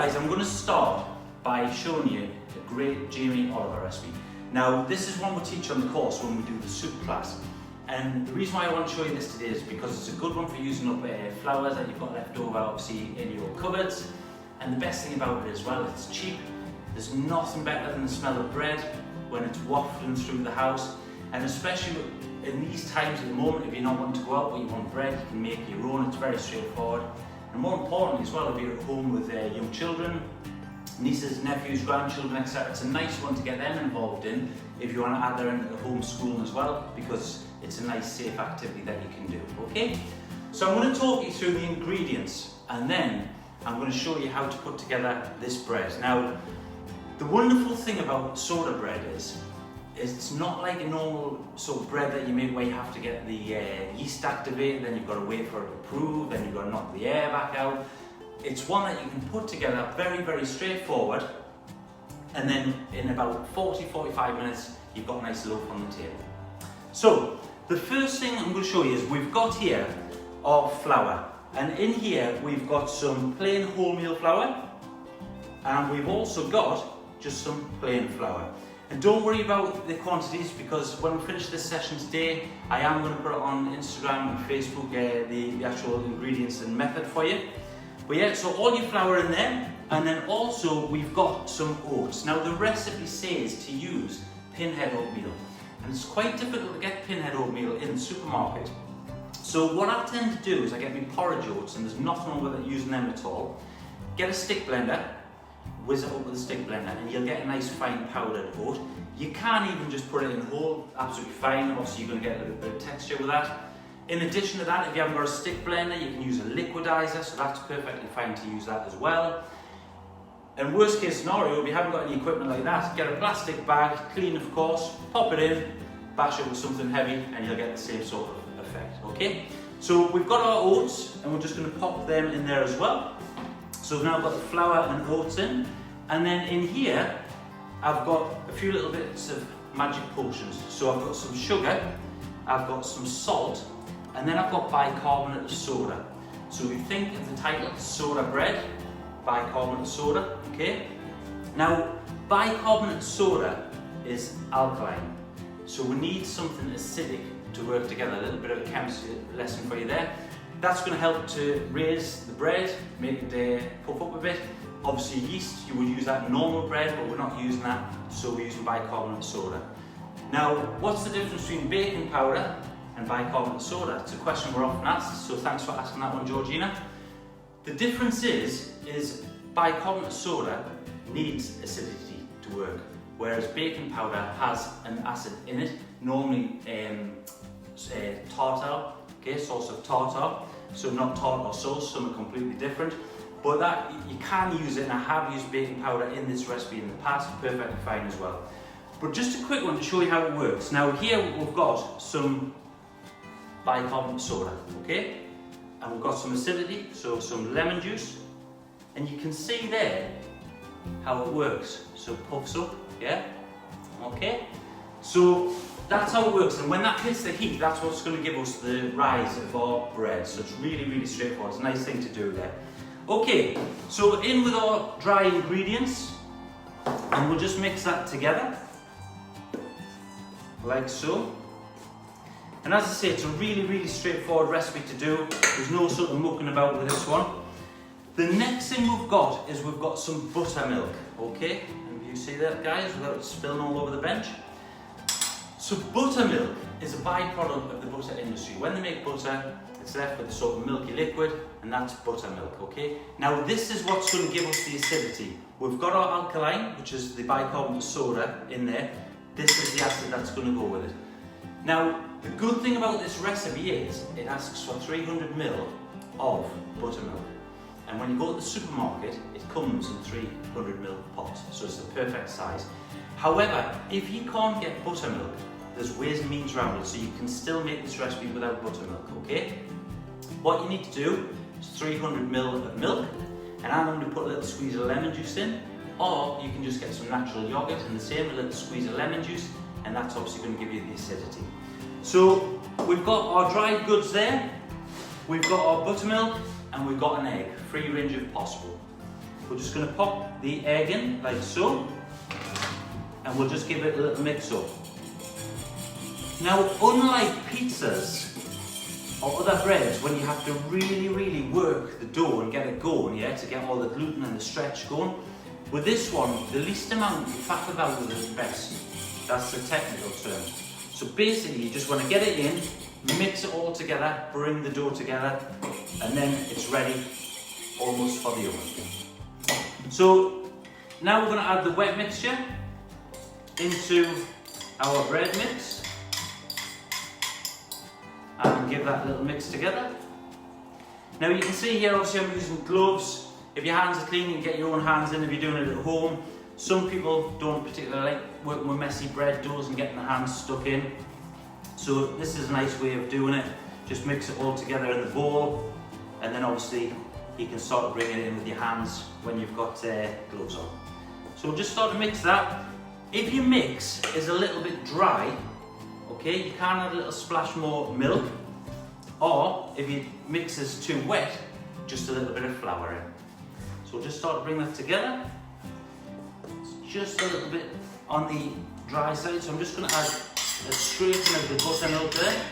guys, I'm going to start by showing you a great Jamie Oliver recipe. Now this is one we teach on the course when we do the soup class, and the reason why I want to show you this today is because it's a good one for using up flours that you've got left over obviously in your cupboards. And the best thing about it as well, it's cheap. There's nothing better than the smell of bread when it's wafting through the house, and especially in these times at the moment, if you're not wanting to go out but you want bread, you can make your own. It's very straightforward. And more importantly as well, if you're at home with young children, nieces, nephews, grandchildren, etc., it's a nice one to get them involved in if you want to add them into the homeschooling as well, because it's a nice safe activity that you can do, okay? So I'm going to talk you through the ingredients, and then I'm going to show you how to put together this bread. Now, the wonderful thing about soda bread is it's not like a normal sort of bread that you make where you have to get the yeast activated, then you've got to wait for it to prove, then you've got to knock the air back out. It's one that you can put together very, very straightforward, and then in about 40-45 minutes, you've got a nice loaf on the table. So, the first thing I'm going to show you is we've got here our flour, and in here we've got some plain wholemeal flour, and we've also got just some plain flour. And don't worry about the quantities, because when we finish this session today, I am going to put it on Instagram and Facebook, the actual ingredients and method for you. But yeah, so all your flour in there, and then also we've got some oats. Now the recipe says to use pinhead oatmeal, and it's quite difficult to get pinhead oatmeal in the supermarket. So what I tend to do is I get my porridge oats, and there's nothing wrong with using them at all. Get a stick blender, whiz it up with a stick blender, and you'll get a nice fine powdered oat. You can even just put it in whole, absolutely fine. Obviously you're going to get a little bit of texture with that. In addition to that, if you haven't got a stick blender, you can use a liquidizer, so that's perfectly fine to use that as well. And worst case scenario, if you haven't got any equipment like that, get a plastic bag, clean of course, pop it in, bash it with something heavy, and you'll get the same sort of effect, okay? So we've got our oats, and we're just going to pop them in there as well. So we've now got the flour and oats in, and then in here, I've got a few little bits of magic potions. So I've got some sugar, I've got some salt, and then I've got bicarbonate of soda. So if you think of the title, soda bread, bicarbonate of soda, okay? Now, bicarbonate soda is alkaline, so we need something acidic to work together. A little bit of a chemistry lesson for you there. That's going to help to raise the bread, make it puff up a bit. Obviously yeast, you would use that in normal bread, but we're not using that, so we're using bicarbonate soda. Now, what's the difference between baking powder and bicarbonate soda? It's a question we're often asked, so thanks for asking that one, Georgina. The difference is bicarbonate soda needs acidity to work, whereas baking powder has an acid in it, normally tartar, okay, sauce of tartar, so not tartar sauce, some are completely different. But that, you can use it, and I have used baking powder in this recipe in the past, perfectly fine as well. But just a quick one to show you how it works. Now here we've got some bicarbonate soda, okay? And we've got some acidity, so some lemon juice. And you can see there how it works. So it puffs up, yeah? Okay? So that's how it works, and when that hits the heat, that's what's going to give us the rise of our bread. So it's really, really straightforward. It's a nice thing to do there. Okay, so in with our dry ingredients, and we'll just mix that together, like so. And as I say, it's a really, really straightforward recipe to do. There's no sort of mucking about with this one. The next thing we've got is we've got some buttermilk, okay? And you see that, guys, without it spilling all over the bench? So buttermilk is a byproduct of the butter industry. When they make butter, it's left with a sort of milky liquid, and that's buttermilk, okay? Now this is what's going to give us the acidity. We've got our alkaline, which is the bicarbonate soda in there. This is the acid that's going to go with it. Now, the good thing about this recipe is it asks for 300 ml of buttermilk. And when you go to the supermarket, it comes in 300 ml pots, so it's the perfect size. However, if you can't get buttermilk, there's ways and means around it, so you can still make this recipe without buttermilk, okay? What you need to do is 300 ml of milk, and I'm going to put a little squeeze of lemon juice in, or you can just get some natural yogurt and the same, a little squeeze of lemon juice, and that's obviously going to give you the acidity. So we've got our dried goods there, we've got our buttermilk, and we've got an egg, free range if possible. we're just going to pop the egg in like so, and we'll just give it a little mix up. Now, unlike pizzas or other breads, when you have to really work the dough and get it going, yeah, to get all the gluten and the stretch going, with this one, the least amount you faff about with is best. That's the technical term. So basically, you just want to get it in, mix it all together, bring the dough together, and then it's ready almost for the oven. So now we're going to add the wet mixture into our bread mix. And give that little mix together. Now you can see here, obviously I'm using gloves. If your hands are clean, you can get your own hands in if you're doing it at home. Some people don't particularly like working with messy bread doughs and getting their hands stuck in. So this is a nice way of doing it. Just mix it all together in the bowl, and then obviously you can start to bring it in with your hands when you've got gloves on. So we'll just start to mix that. If your mix is a little bit dry, okay, you can add a little splash more milk, or if your mix is too wet, just a little bit of flour in. So we'll just start to bring that together. It's just a little bit on the dry side, so I'm just going to add a scraping of the buttermilk there.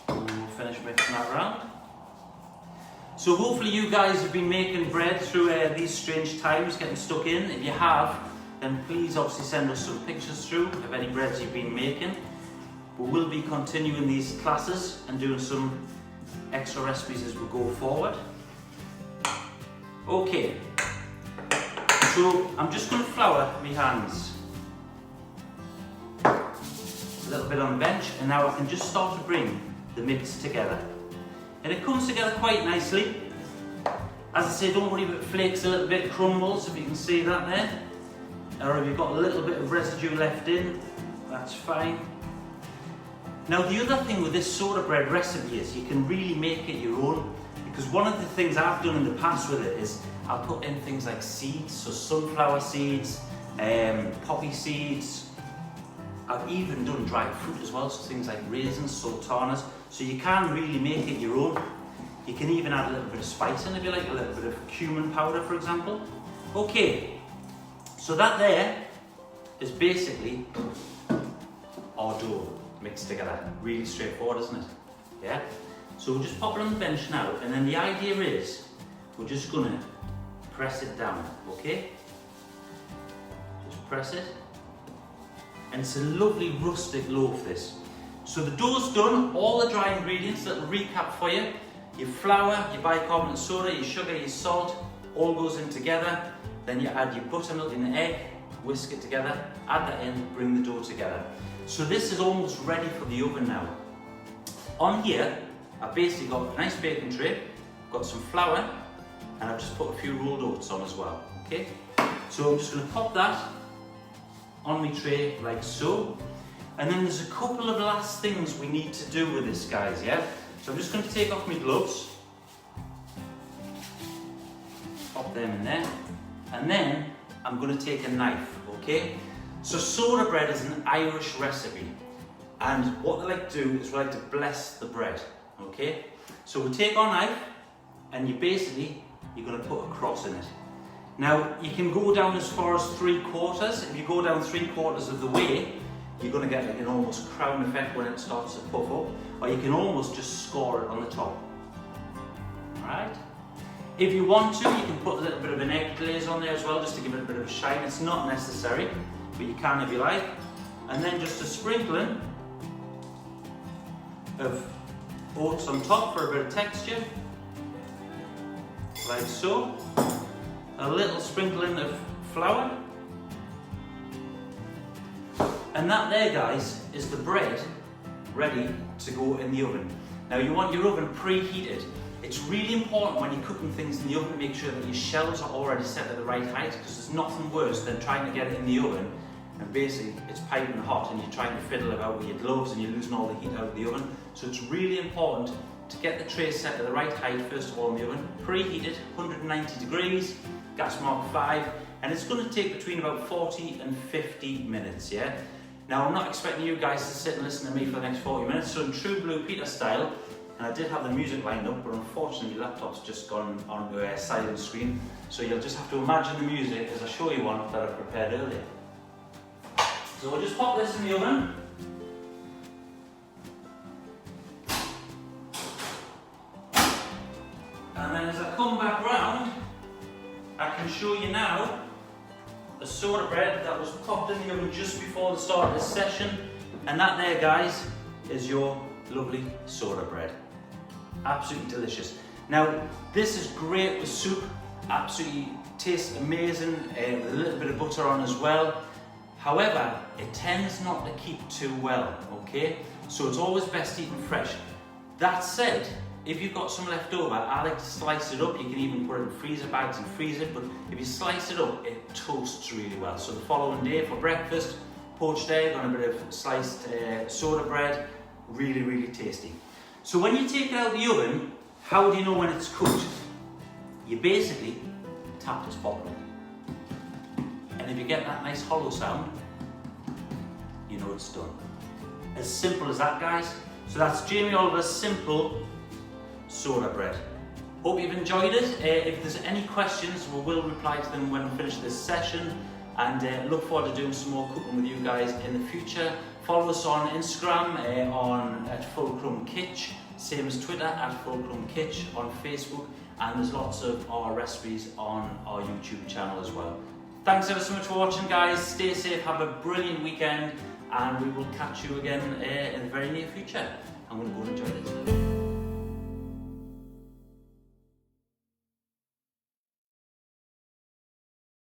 And we'll finish mixing that around. So hopefully you guys have been making bread through these strange times, getting stuck in. If you have, then please obviously send us some pictures through of any breads you've been making. We will be continuing these classes and doing some extra recipes as we go forward. Okay, so I'm just going to flour my hands a little bit on the bench, and now I can just start to bring the mix together. And it comes together quite nicely. As I say, don't worry about flakes, a little bit crumbles, if you can see that there. Or if you've got a little bit of residue left in, that's fine. Now the other thing with this soda bread recipe is you can really make it your own, because one of the things I've done in the past with it is I'll put in things like seeds, so sunflower seeds, poppy seeds. I've even done dried fruit as well, so things like raisins, sultanas, so you can really make it your own. You can even add a little bit of spice in if you like, a little bit of cumin powder for example. Okay. So that there is basically our dough mixed together. Really straightforward, isn't it? Yeah? So we'll just pop it on the bench now, and then the idea is we're just going to press it down, okay? Just press it. And it's a lovely rustic loaf, this. So the dough's done, all the dry ingredients, little recap for you. Your flour, your bicarbonate soda, your sugar, your salt, all goes in together. Then you add your buttermilk and the egg, whisk it together, add that in, bring the dough together. So this is almost ready for the oven now. On here, I've basically got a nice baking tray, got some flour, and I've just put a few rolled oats on as well, okay? So I'm just going to pop that on my tray like so. And then there's a couple of last things we need to do with this, guys, yeah? So I'm just going to take off my gloves, pop them in there. And then I'm going to take a knife, okay? So soda bread is an Irish recipe, and what we like to do is we like to bless the bread, okay? So we take our knife, and you're going to put a cross in it. Now you can go down as far as 3/4. If you go down 3/4 of the way, you're going to get like an almost crown effect when it starts to puff up, or you can almost just score it on the top. All right? If you want to, you can put a little bit of an egg glaze on there as well, just to give it a bit of a shine. It's not necessary, but you can if you like. And then just a sprinkling of oats on top for a bit of texture, like so. A little sprinkling of flour. And that there, guys, is the bread ready to go in the oven. Now you want your oven preheated. It's really important when you're cooking things in the oven to make sure that your shelves are already set at the right height, because there's nothing worse than trying to get it in the oven and basically it's piping hot and you're trying to fiddle about with your gloves and you're losing all the heat out of the oven. So it's really important to get the tray set at the right height first of all in the oven, preheated 190 degrees, gas mark 5, and it's going to take between about 40 and 50 minutes, yeah? Now I'm not expecting you guys to sit and listen to me for the next 40 minutes, so in true Blue Peter style, and I did have the music lined up, but unfortunately my laptop's just gone onto a silent screen, so you'll just have to imagine the music as I show you one that I prepared earlier. So we'll just pop this in the oven. And then as I come back round, I can show you now the soda bread that was popped in the oven just before the start of this session. And that there, guys, is your lovely soda bread. Absolutely delicious. Now, this is great with soup. Absolutely tastes amazing, with a little bit of butter on as well. However, it tends not to keep too well, okay? So it's always best eaten fresh. That said, if you've got some left over, I like to slice it up. You can even put it in freezer bags and freeze it, but if you slice it up, it toasts really well. So the following day for breakfast, poached egg on a bit of sliced soda bread, really, really tasty. So when you take it out of the oven, how do you know when it's cooked? You basically tap this bottom. And if you get that nice hollow sound, you know it's done. As simple as that, guys. So that's Jamie Oliver's simple soda bread. Hope you've enjoyed it. If there's any questions, we will reply to them when we finish this session, and look forward to doing some more cooking with you guys in the future. Follow us on Instagram at Fulcrum Kitch, same as Twitter at Fulcrum Kitch, on Facebook, and there's lots of our recipes on our YouTube channel as well. Thanks ever so much for watching, guys. Stay safe, have a brilliant weekend, and we will catch you again in the very near future. I'm going to go and enjoy this.